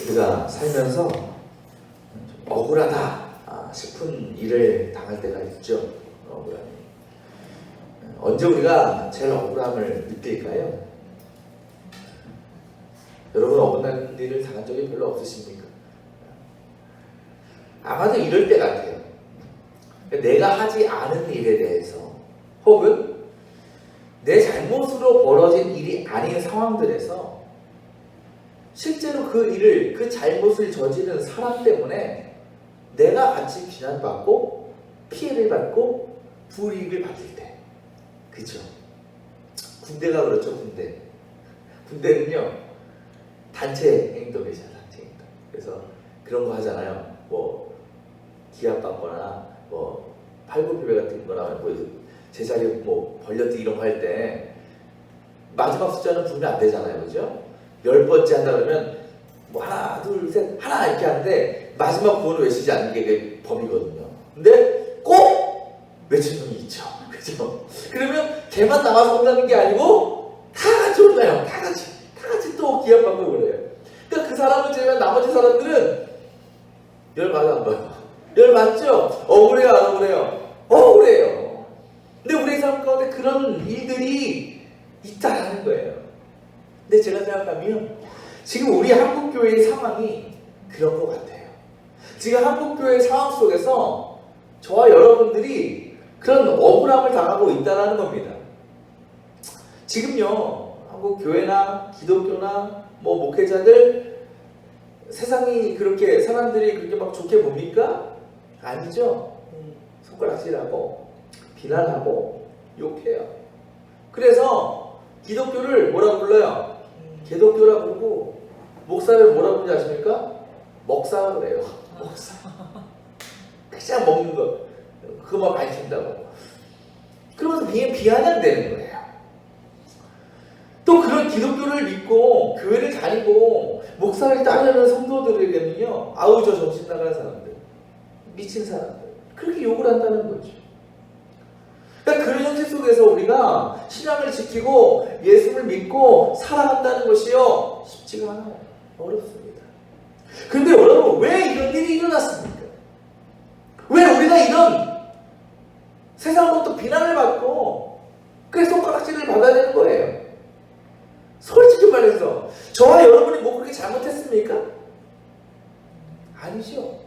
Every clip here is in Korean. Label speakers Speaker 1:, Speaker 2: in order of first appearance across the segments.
Speaker 1: 우리가 살면서 억울하다 싶은 일을 당할 때가 있죠. 억울함. 언제 우리가 제일 억울함을 느낄까요? 여러분 억울한 일을 당한 적이 별로 없으십니까? 아마도 이럴 때 같아요. 내가 하지 않은 일에 대해서 혹은 내 잘못으로 벌어진 일이 아닌 상황들에서 실제로 그 일을, 그 잘못을 저지른 사람 때문에 내가 같이 비난받고 피해를 받고 불이익을 받을 때, 그죠? 군대가 그렇죠. 군대는요 단체 행동이잖아. 단체 행동. 그래서 그런 거 하잖아요. 뭐 기합받거나 뭐 팔굽혀펴기 같은 거나 뭐 제자리 뭐 벌려뛰기 이런 거 할 때 마지막 숫자는 부르면 안 되잖아요. 그죠? 10번째 한다 그러면 뭐 하나 둘 셋 하나 이렇게 하는데 마지막 구호는 외치지 않는 게 법이거든요. 근데 꼭 외치는 놈이 있죠. 그죠? 그러면 걔만 나와서 혼나는 게 아니고 다 같이 혼나요. 다 같이 또 기합받고 그래요. 그러니까 그 사람을 제외한 나머지 사람들은 열 맞아 안 봐요. 열 맞죠? 억울해요 안 억울해요? 억울해요. 근데 우리 삶 가운데 그런 일들이 있다라는 거예요. 근데 제가 생각하면 지금 우리 한국교회의 상황이 그런 것 같아요. 지금 한국교회의 상황 속에서 저와 여러분들이 그런 억울함을 당하고 있다는 겁니다. 지금요 한국교회나 기독교나 뭐 목회자들 세상이 그렇게 사람들이 그렇게 막 좋게 봅니까? 아니죠. 손가락질하고 비난하고 욕해요. 그래서 기독교를 뭐라 불러요? 개독교라 부르고 목사를 뭐라 부르는지 아십니까? 먹사라 그래요. 먹사. 그냥 먹는 거 그거만 밝힌다고. 그러면서 비아냥대는 거예요. 또 그런 기독교를 믿고 교회를 다니고 목사를 따르는 성도들에게는요 아우 저 정신 나간 사람들, 미친 사람들 그렇게 욕을 한다는 거죠. 그러니까 그런 현실 속에서 우리가 신앙을 지키고 예수를 믿고 살아간다는 것이요 쉽지가 않아요. 어렵습니다. 그런데 여러분 왜 이런 일이 일어났습니까? 왜 우리가 이런 세상으로부터 비난을 받고 그래서 손가락질을 받아야 되는 거예요? 솔직히 말해서 저와 여러분이 뭐 그렇게 잘못했습니까? 아니죠.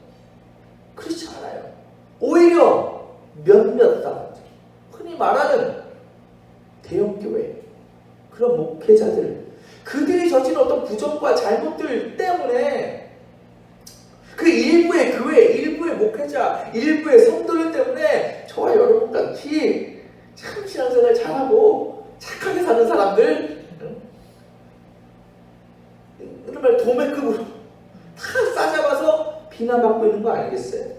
Speaker 1: 그렇지 않아요. 오히려 몇몇 사람들, 흔히 말하는 대형교회 그런 목회자들, 그들이 저지른 어떤 부정과 잘못들 때문에 그 일부의 교회, 일부의 목회자, 일부의 성도들 때문에 저와 여러분 같이 참 신앙생활 잘하고 착하게 사는 사람들 정말 도매급으로 다 싸잡아서 비난받고 있는 거 아니겠어요?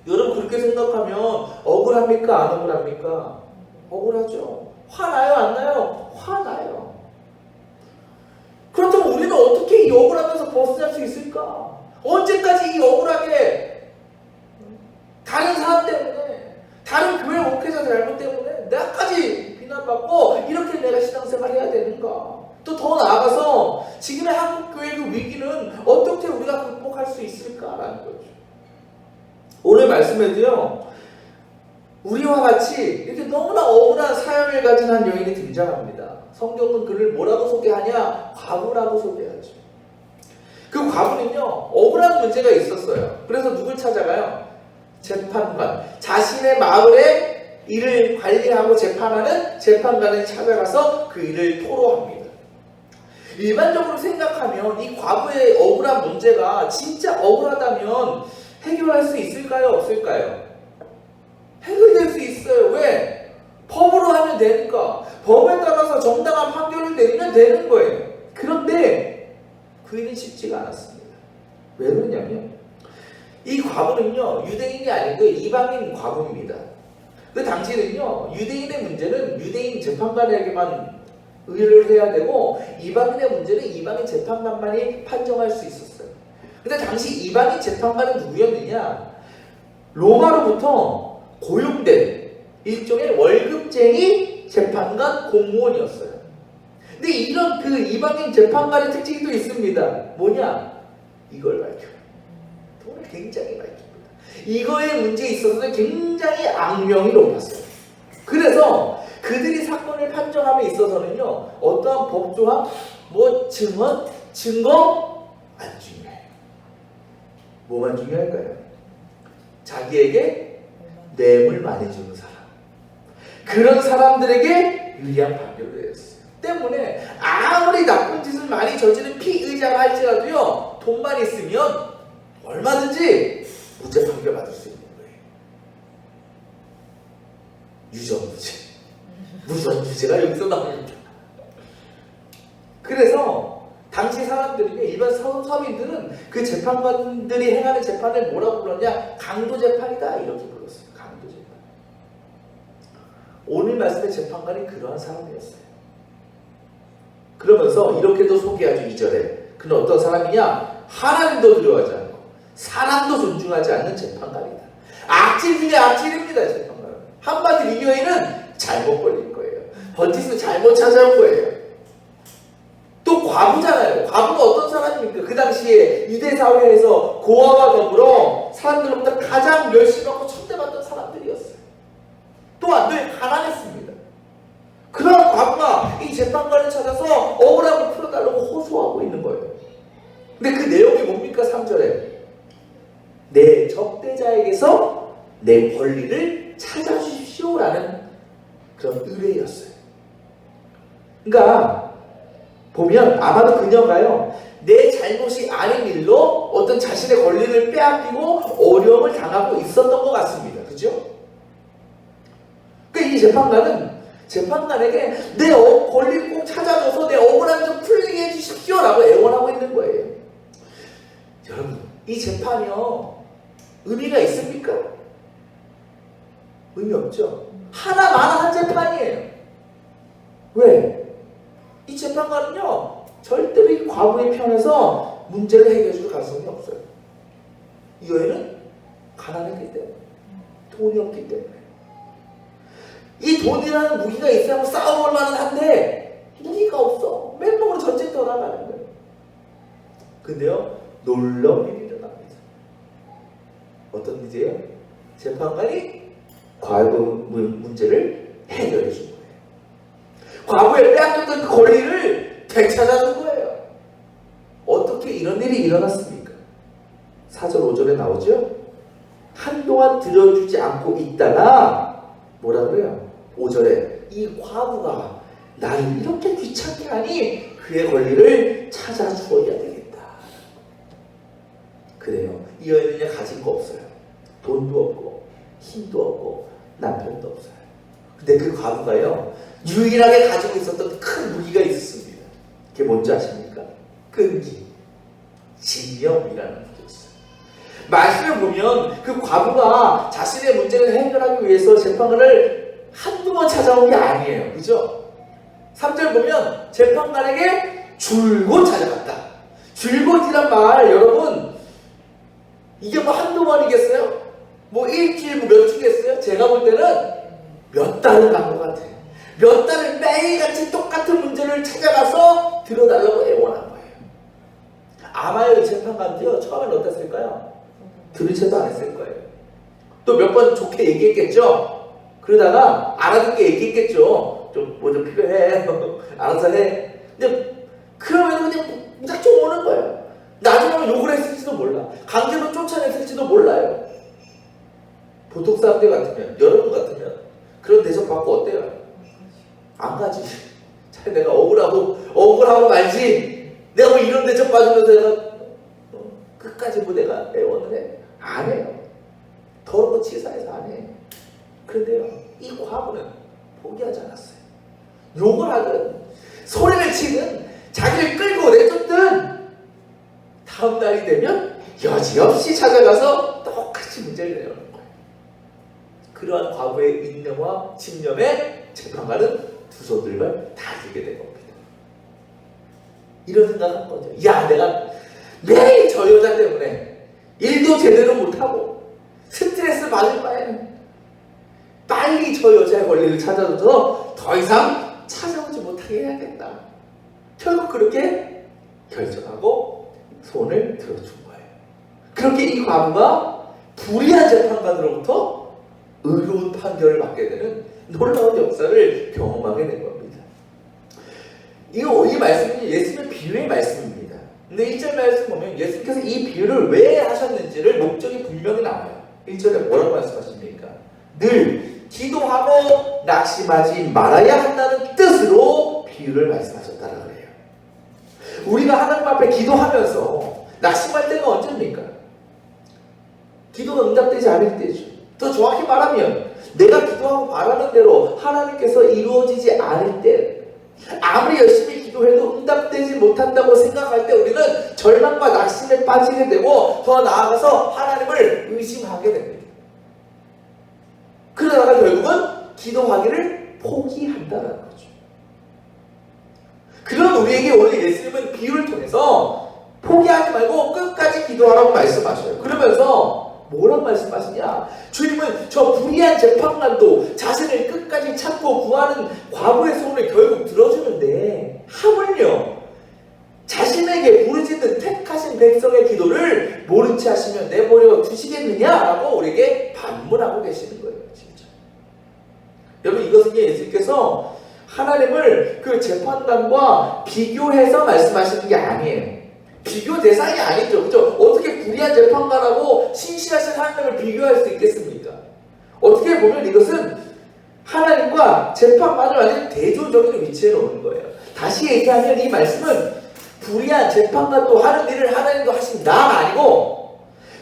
Speaker 1: 여러분 그렇게 생각하면 억울합니까? 안 억울합니까? 억울하죠. 화나요? 안 나요? 화나요. 그렇다면 우리는 어떻게 이 억울하면서 벗어날 수 있을까? 언제까지 이 억울하게 다른 사람 때문에 다른 교회 목회자 잘못 때문에 내가까지 비난받고 이렇게 내가 신앙생활 해야 되는가? 또 더 나아가서 지금의 한국교회 그 위기는 어떻게 우리가 극복할 수 있을까라는 거죠. 오늘 말씀에도요 우리와 같이 이렇게 너무나 억울한 사연을 가진 한 여인이 등장합니다. 성경은 그를 뭐라고 소개하냐? 과부라고 소개하죠. 그 과부는요 억울한 문제가 있었어요. 그래서 누굴 찾아가요? 재판관. 자신의 마을에 일을 관리하고 재판하는 재판관을 찾아가서 그 일을 토로합니다. 일반적으로 생각하면 이 과부의 억울한 문제가 진짜 억울하다면 해결할 수 있을까요? 없을까요? 해결될 수 있어요. 왜? 법으로 하면 되니까. 법에 따라서 정당한 판결을 내리면 되는 거예요. 그런데 그 일은 쉽지가 않았습니다. 왜 그러냐면 이 과부는요 유대인이 아니고 이방인 과부입니다. 그 당시에는요 유대인의 문제는 유대인 재판관에게만 의뢰를 해야 되고 이방인의 문제는 이방인 재판관만이 판정할 수 있었어요. 근데 당시 이방인 재판관은 누구였느냐? 로마로부터 고용된 일종의 월급쟁이 재판관 공무원이었어요. 근데 이런 그 이방인 재판관의 특징이 또 있습니다. 뭐냐? 이걸 밝혀요. 돈을 굉장히 밝힙니다. 이거의 문제에 있어서는 굉장히 악명이 높았어요. 그래서 그들이 사건을 판정함에 있어서는요, 어떠한 법조항, 증언, 증거 안 중요해요. 뭐만 중요할까요? 자기에게 뇌물 많이 주는 사람, 그런 사람들에게 유리한 판결을 내렸어요. 때문에 아무리 나쁜 짓을 많이 저지른 피의자가 할지라도요, 돈만 있으면 얼마든지 무죄 판결 받을 수 있는 거예요. 유전무죄, 무전유죄가 여기서 나옵니다. 그래서 당시 사람들이, 일반 서민들은 그 재판관들이 행하는 재판을 뭐라고 불렀냐? 강도재판이다, 이렇게 불렀어요. 강도재판. 오늘 말씀의 재판관이 그러한 사람이었어요. 그러면서 이렇게도 소개하죠. 2절에 그는 어떤 사람이냐? 하나님도 두려워하지 않고 사람도 존중하지 않는 재판관이다. 악질 중에 악질입니다. 재판관은. 한마디로 이 여인은 잘못 걸린 거예요. 번지수 잘못 찾아온 거예요. 또 과부잖아요. 과부가 어떤 사람입니까? 그 당시에 유대 사회에서 고아와 더불어 사람들로부터 가장 멸시받고 천대받던 사람들이었어요. 또한 늘 가난했습니다. 그런 과부가 이 재판관을 찾아서 억울함을 풀어달라고 호소하고 있는 거예요. 근데 그 내용이 뭡니까? 3절에 내 적대자에게서 내 권리를 찾아주십시오라는 그런 의뢰였어요. 그러니까 보면 아마도 그녀가요, 내 잘못이 아닌 일로 어떤 자신의 권리를 빼앗기고 어려움을 당하고 있었던 것 같습니다. 그죠? 그러니까 이 재판관에게 내 권리를 꼭 찾아줘서 내 억울함 좀 풀리게 해주십시오라고 애원하고 있는 거예요. 여러분, 이 재판이요, 의미가 있습니까? 의미 없죠? 하나만 한 재판이에요. 왜? 이 재판관은요, 절대로 이 과부의 편에서 문제를 해결해 줄 가능성이 없어요. 이 여인은 가난했기 때문에, 돈이 없기 때문에. 이 돈이라는 무기가 있어야 싸워볼 만은 한데 무기가 없어. 맨몸으로 전쟁 떠나가는 거예요. 근데요, 놀라운 일이 일어납니다. 어떤 일이에요? 재판관이 과부 문제를 해결해 준 거예요. 과부의 빼앗겼던 그 권리를 되찾아준 거예요. 어떻게 이런 일이 일어났습니까? 4절 5절에 나오죠? 한동안 들어주지 않고 있다가 뭐라 그래요? 5절에 이 과부가 나를 이렇게 귀찮게 하니 그의 권리를 찾아주어야 되겠다. 그래요. 이 여인은 가진 거 없어요. 돈도 없고 힘도 없고 남편도 없어요. 근데 그 과부가요, 유일하게 가지고 있었던 큰 무기가 있었습니다. 그게 뭔지 아십니까? 끈기, 진명이라는 무기였어요. 말씀을 보면 그 과부가 자신의 문제를 해결하기 위해서 재판관을 한두 번 찾아온 게 아니에요. 그죠? 3절 보면 재판관에게 줄곧 찾아갔다. 줄곧이란 말, 여러분, 이게 한두 번이겠어요? 일주일 몇 주겠어요? 제가 볼 때는 몇 달을 간 것 같아요. 몇 달을 매일같이 똑같은 문제를 찾아가서 들어달라고 애원한 거예요. 아마요, 이 재판관도요, 처음엔 어땠을까요? 들은 채도 안 했을 거예요. 또 몇 번 좋게 얘기했겠죠? 그러다가 알아듣게 얘기했겠죠? 좀 필요해. 알아서 해. 근데 그러면 그냥 무작정 오는 거예요. 나중에 욕을 했을지도 몰라. 강제로 쫓아냈을지도 몰라요. 보통 사람들 같으면, 여러분 같으면 그런 대접 받고 어때요? 안 가지. 차라리 내가 억울하고 말지. 내가 이런 대접 받으면서 내가 끝까지 내가 애원을 해? 안 해요. 더러운 거 치사해서 안 해. 그런데요, 이 과부는 포기하지 않았어요. 욕을 하든 소리를 치든 자기를 끌고 내쫓든 다음 날이 되면 여지없이 찾아가서 똑같이 문제를 내놓는 거예요. 그러한 과부의 인내와 집념에 재판관은 두 손들만 다 들게 된 겁니다. 이런 생각한 거죠. 야, 내가 매일 저 여자 때문에 일도 제대로 못하고 스트레스 받을 바에는 빨리 저 여자의 권리를 찾아줘서 더 이상 찾아오지 못하게 해야겠다. 결국 그렇게 결정하고 손을 들어준 거예요. 그렇게 이 과부가 불의한 재판관으로부터 의로운 판결을 받게 되는 놀라운 역사를 경험하게 된 겁니다. 이 말씀이 예수님의 비유의 말씀입니다. 근데 1절 말씀 보면 예수님께서 이 비유를 왜 하셨는지를 목적이 분명히 나와요. 1절에 뭐라고 말씀하십니까? 늘 기도하고 낙심하지 말아야 한다는 뜻으로 비유를 말씀하셨다라고 그래요. 우리가 하나님 앞에 기도하면서 낙심할 때가 언제입니까? 기도가 응답되지 않을 때죠. 더 정확히 말하면 내가 기도하고 바라는 대로 하나님께서 이루어지지 않을 때, 아무리 열심히 기도해도 응답되지 못한다고 생각할 때 우리는 절망과 낙심에 빠지게 되고 더 나아가서 하나님을 의심하게 됩니다. 그러다가 결국은 기도하기를 포기한다는 거죠. 그런 우리에게 오늘 예수님은 비유를 통해서 포기하지 말고 끝까지 기도하라고 말씀하셔요. 그러면서 뭐라고 말씀하시냐? 주님은 저 불의한 재판관도 자신을 끝까지 찾고 구하는 과부의 소원을 결국 들어주는데 하물며 자신에게 부르짖는 택하신 백성의 기도를 모른 채 하시면 내버려 두시겠느냐라고 우리에게 반문하고 계시는 거예요. 진짜. 여러분, 이것은 예수님께서 하나님을 그 재판관과 비교해서 말씀하시는 게 아니에요. 비교 대상이 아니죠. 그죠? 어떻게 불의한 재판관하고 신실하신 하나님을 비교할 수 있겠습니까? 어떻게 보면 이것은 하나님과 재판관을 완전히 대조적인 위치에 놓는 거예요. 다시 얘기하면 이 말씀은 불의한 재판관도 하는 일을 하나님도 하신다가 아니고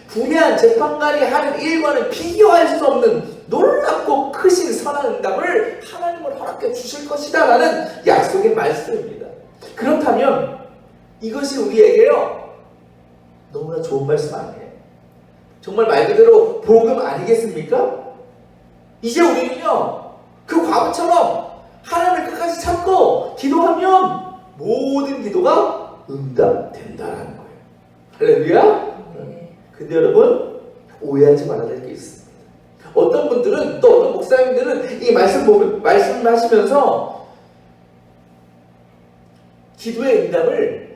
Speaker 1: 불의한 재판관이 하는 일과는 비교할 수 없는 놀랍고 크신 선한 응답을 하나님을 허락해 주실 것이다 라는 약속의 말씀입니다. 그렇다면 이것이 우리에게요 너무나 좋은 말씀 아니에요? 정말 말 그대로 복음 아니겠습니까? 이제 우리는요 그 과부처럼 하나님을 끝까지 찾고 기도하면 모든 기도가 응답된다라는 거예요. 할렐루야. 근데 여러분 오해하지 말아야 될 게 있습니다. 어떤 분들은 또 어떤 목사님들은 이 말씀하시면서 기도의 응답을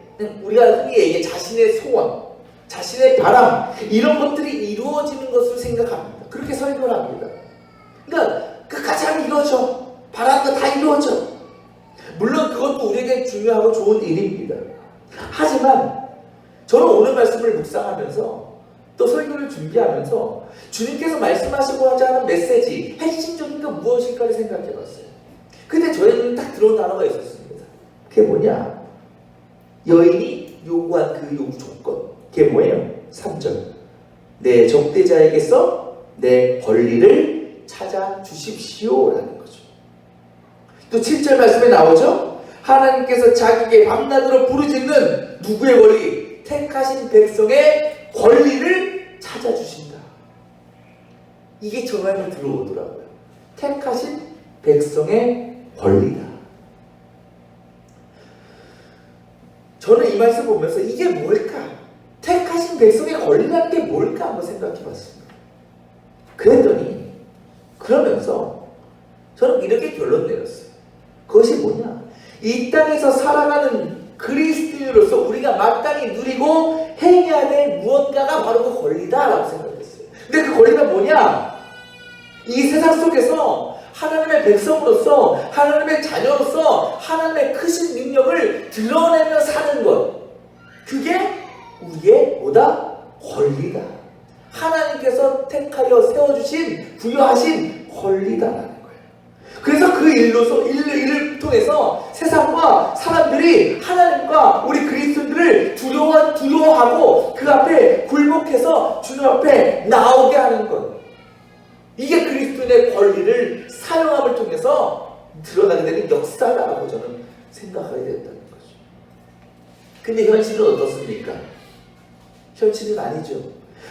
Speaker 1: 우리가 흔히 얘기해 자신의 소원, 자신의 바람 이런 것들이 이루어지는 것으로 생각합니다. 그렇게 설교를 합니다. 그러니까 끝까지 하면 이루어져. 바라는 거 다 이루어져. 물론 그것도 우리에게 중요하고 좋은 일입니다. 하지만 저는 오늘 말씀을 묵상하면서 또 설교를 준비하면서 주님께서 말씀하시고자 하는 메시지, 핵심적인 건 무엇일까를 생각해봤어요. 근데 저에게는 딱 들어온 단어가 있었습니다. 그게 뭐냐? 여인이 요구한 그 요구 조건. 그게 뭐예요? 3절. 내 적대자에게서 내 권리를 찾아 주십시오라는 거죠. 또 7절 말씀에 나오죠? 하나님께서 자기에게 밤낮으로 부르짖는 누구의 권리? 택하신 백성의 권리를 찾아주신다. 이게 정말 들어오더라고요. 택하신 백성의 권리다. 저는 이 말씀 보면서 이게 뭘까? 택하신 백성의 권리라는 게 뭘까? 한번 생각해 봤습니다. 그랬더니 그러면서 저는 이렇게 결론 내렸어요. 그것이 뭐냐? 이 땅에서 살아가는 그리스도인으로서 우리가 마땅히 누리고 행해야 될 무언가가 바로 그 권리다라고 생각했어요. 근데 그 권리가 뭐냐? 이 세상 속에서 하나님의 백성으로서 하나님의 자녀로서 하나님의 크신 능력을 드러내며 사는 것, 그게 우리의 뭐다? 권리다. 하나님께서 택하여 세워주신 부여하신 권리다라는 거예요. 그래서 그 일을 통해서 세상과 사람들이 하나님과 우리 그리스도인들을 두려워하고 그 앞에 굴복해서 주님 앞에 나오게 하는 것, 이게 그리스도인의 권리를 사용함을 통해서 드러나게 되는 역사다라고 저는 생각하게 된다는 거죠. 근데 현실은 어떻습니까? 현실은 아니죠.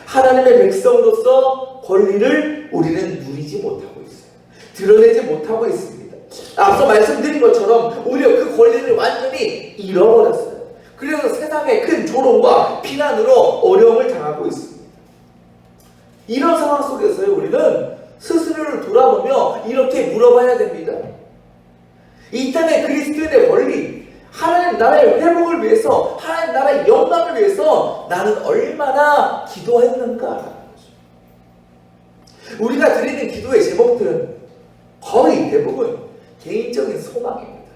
Speaker 1: 하나님의 백성으로서 권리를 우리는 누리지 못하고 있어요. 드러내지 못하고 있습니다. 앞서 말씀드린 것처럼 오히려 그 권리를 완전히 잃어버렸어요. 그래서 세상의 큰 조롱과 비난으로 어려움을 당하고 있습니다. 이런 상황 속에서 우리는 스스로를 돌아보며 이렇게 물어봐야 됩니다. 이 땅의 그리스도인의 권리, 하나님 나라의 회복을 위해서, 하나님 나라의 영광을 위해서 나는 얼마나 기도했는가라는 거죠. 우리가 드리는 기도의 제목들은 거의 대부분 개인적인 소망입니다.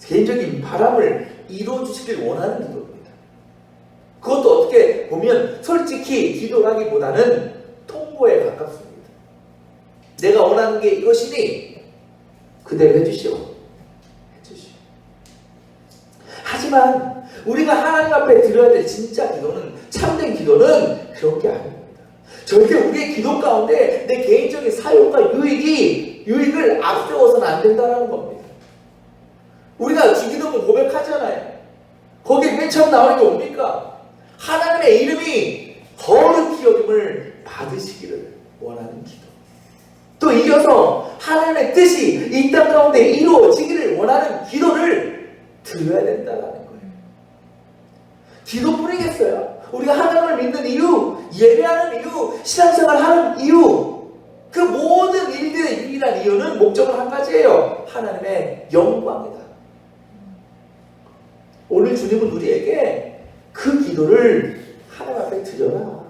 Speaker 1: 개인적인 바람을 이루어주시길 원하는 기도입니다. 그것도 어떻게 보면 솔직히 기도라기보다는 통보에 가깝습니다. 내가 원하는 게 이것이니 그대로 해주시오. 하지만 우리가 하나님 앞에 드려야 될 진짜 기도는, 참된 기도는 그런 게 아닙니다. 절대 우리의 기도 가운데 내 개인적인 사용과 유익을 앞세워서는 안 된다는 겁니다. 우리가 주기도문 고백하잖아요. 거기에 맨 처음 나오는 게 뭡니까? 하나님의 이름이 거룩히 여김을 받으시기를 원하는 기도. 또 이어서 하나님의 뜻이 이 땅 가운데 이루어지기를 원하는 기도를 드려야 된다는 거예요. 기도뿐이겠어요? 우리가 하나님을 믿는 이유, 예배하는 이유, 신앙생활 하는 이유, 그 모든 일들의 유일한 이유는 목적은 한 가지예요. 하나님의 영광이다. 오늘 주님은 우리에게 그 기도를 하나님 앞에 드려라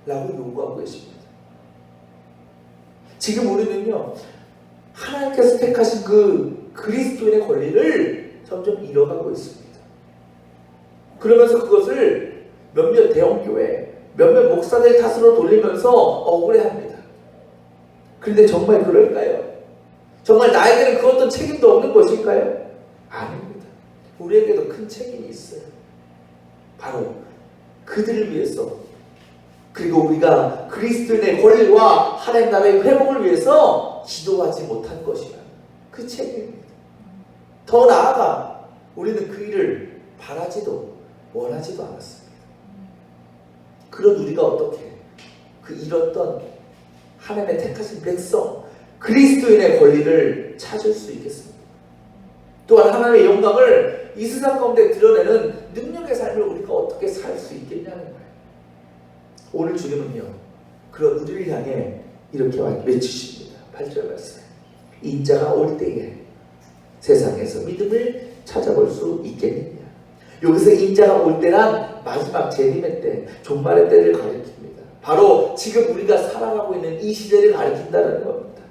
Speaker 1: 라고 요구하고 계십니다. 지금 우리는요, 하나님께서 택하신 그 그리스도인의 권리를 점점 잃어가고 있습니다. 그러면서 그것을 몇몇 대형교회, 몇몇 목사들 탓으로 돌리면서 억울해합니다. 그런데 정말 그럴까요? 정말 나에게는 그 어떤 책임도 없는 것일까요? 아닙니다. 우리에게도 큰 책임이 있어요. 바로 그들을 위해서, 그리고 우리가 그리스도인의 권리와 하나님 나라의 회복을 위해서 기도하지 못한 것이라 그 책임입니다. 더 나아가 우리는 그 일을 바라지도 원하지도 않았습니다. 그런 우리가 어떻게 그 잃었던 하나님의 택하신 백성 그리스도인의 권리를 찾을 수 있겠습니까? 또한 하나님의 영광을 이 세상 가운데 드러내는 능력의 삶을 우리가 어떻게 살 수 있겠냐는 거예요. 오늘 주님은요, 그런 우리를 향해 이렇게 외치십니다. 8절 말씀. 인자가 올 때에 세상에서 믿음을 찾아볼 수 있겠느냐. 여기서 인자가 올 때란 마지막 재림의 때, 종말의 때를 가리킵니다. 바로 지금 우리가 살아가고 있는 이 시대를 가리킨다는 겁니다.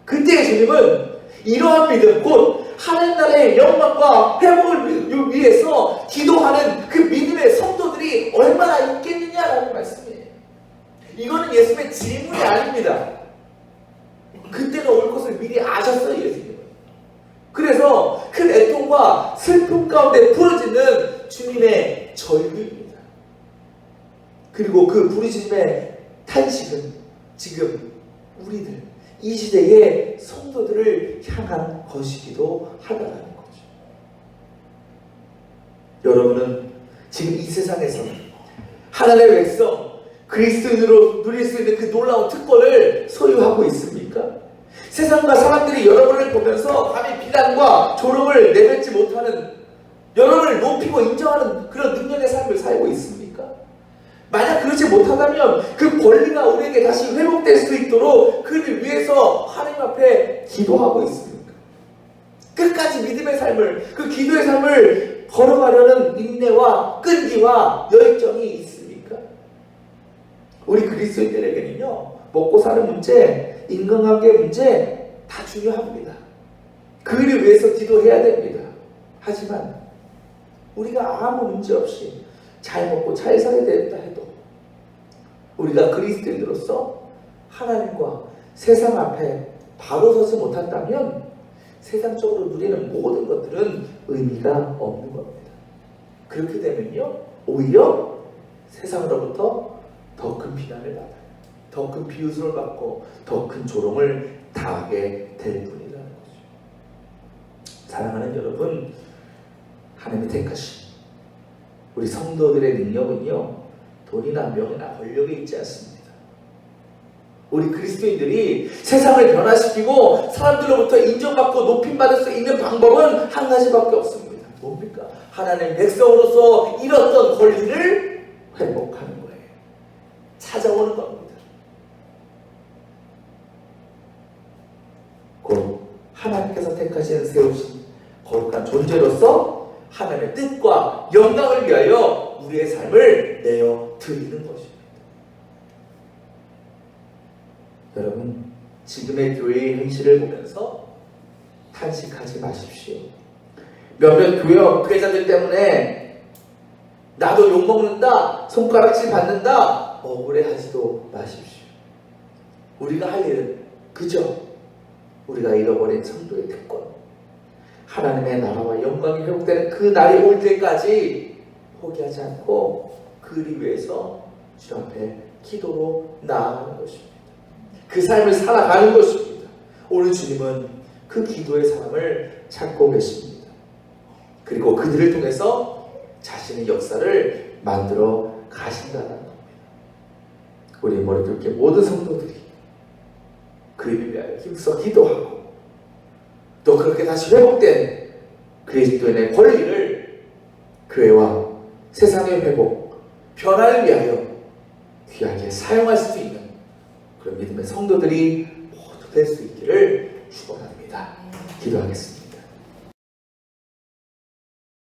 Speaker 1: 그때의 주님은 이러한 믿음, 곧 하나님 나라의 영광과 회복을 위해서 기도하는 그 믿음의 성도들이 얼마나 있겠느냐라는 말씀이에요. 이거는 예수님의 질문이 아닙니다. 그때가 올 것을 미리 아셨어요, 예수님은. 그래서 큰 애통과 슬픔 가운데 부르짖는 주님의 절규입니다. 그리고 그 부르짖음의 탄식은 지금 우리들, 이 시대의 성도들을 향한 것이기도 하다는 거죠. 여러분은 지금 이 세상에서 하나님의 백성, 그리스도인으로 누릴 수 있는 그 놀라운 특권을 소유하고 있습니까? 세상과 사람들이 여러분을 보면서 감히 비난과 조롱을 내뱉지 못하는, 여러분을 높이고 인정하는 그런 능력의 삶을 살고 있습니까? 만약 그렇지 못하다면 그 권리가 우리에게 다시 회복될 수 있도록 그를 위해서 하나님 앞에 기도하고 있습니까? 끝까지 믿음의 삶을, 그 기도의 삶을 걸어가려는 인내와 끈기와 열정이 있습니까? 우리 그리스도인들에게는요, 먹고 사는 문제, 인간관계 문제 다 중요합니다. 그를 위해서 기도해야 됩니다. 하지만 우리가 아무 문제 없이 잘 먹고 잘 살아야 된다 해도 우리가 그리스도인으로서 하나님과 세상 앞에 바로 서지 못한다면 세상적으로 누리는 모든 것들은 의미가 없는 겁니다. 그렇게 되면요, 오히려 세상으로부터 더 큰 비난을 받아요. 더 큰 비웃음을 받고 더 큰 조롱을 당하게 될 뿐이라는 거죠. 사랑하는 여러분, 하나님이 택하신 우리 성도들의 능력은요, 돈이나 명예나 권력에 있지 않습니다. 우리 그리스도인들이 세상을 변화시키고 사람들로부터 인정받고 높임받을 수 있는 방법은 한 가지밖에 없습니다. 뭡니까? 하나님 백성으로서 잃었던 권리를 회복하는 거예요. 찾아오는 겁니다. 곧 하나님께서 택하신 세우신 거룩한 존재로서 하나님의 뜻과 영광을 위하여 우리의 삶을 내어 드리는 것입니다. 여러분, 지금의 교회의 현실을 보면서 탄식하지 마십시오. 몇몇 교회 목회자들 때문에 나도 욕먹는다, 손가락질 받는다, 억울해하지도 마십시오. 우리가 할 일은 그저 우리가 잃어버린 성도의 특권, 하나님의 나라와 영광이 회복되는 그 날이 올 때까지 포기하지 않고 그를 위해서 주 앞에 기도로 나아가는 것입니다. 그 삶을 살아가는 것입니다. 오늘 주님은 그 기도의 사람을 찾고 계십니다. 그리고 그들을 통해서 자신의 역사를 만들어 가신다는 겁니다. 우리 머리둘 게 모든 성도들이 그를 위하여 힘써 기도하고 또 그렇게 다시 회복된 그리스도인의 권리를 교회와 세상의 회복, 변화를 위하여 귀하게 사용할 수 있는 그런 믿음의 성도들이 모두 될 수 있기를 축원합니다. 기도하겠습니다.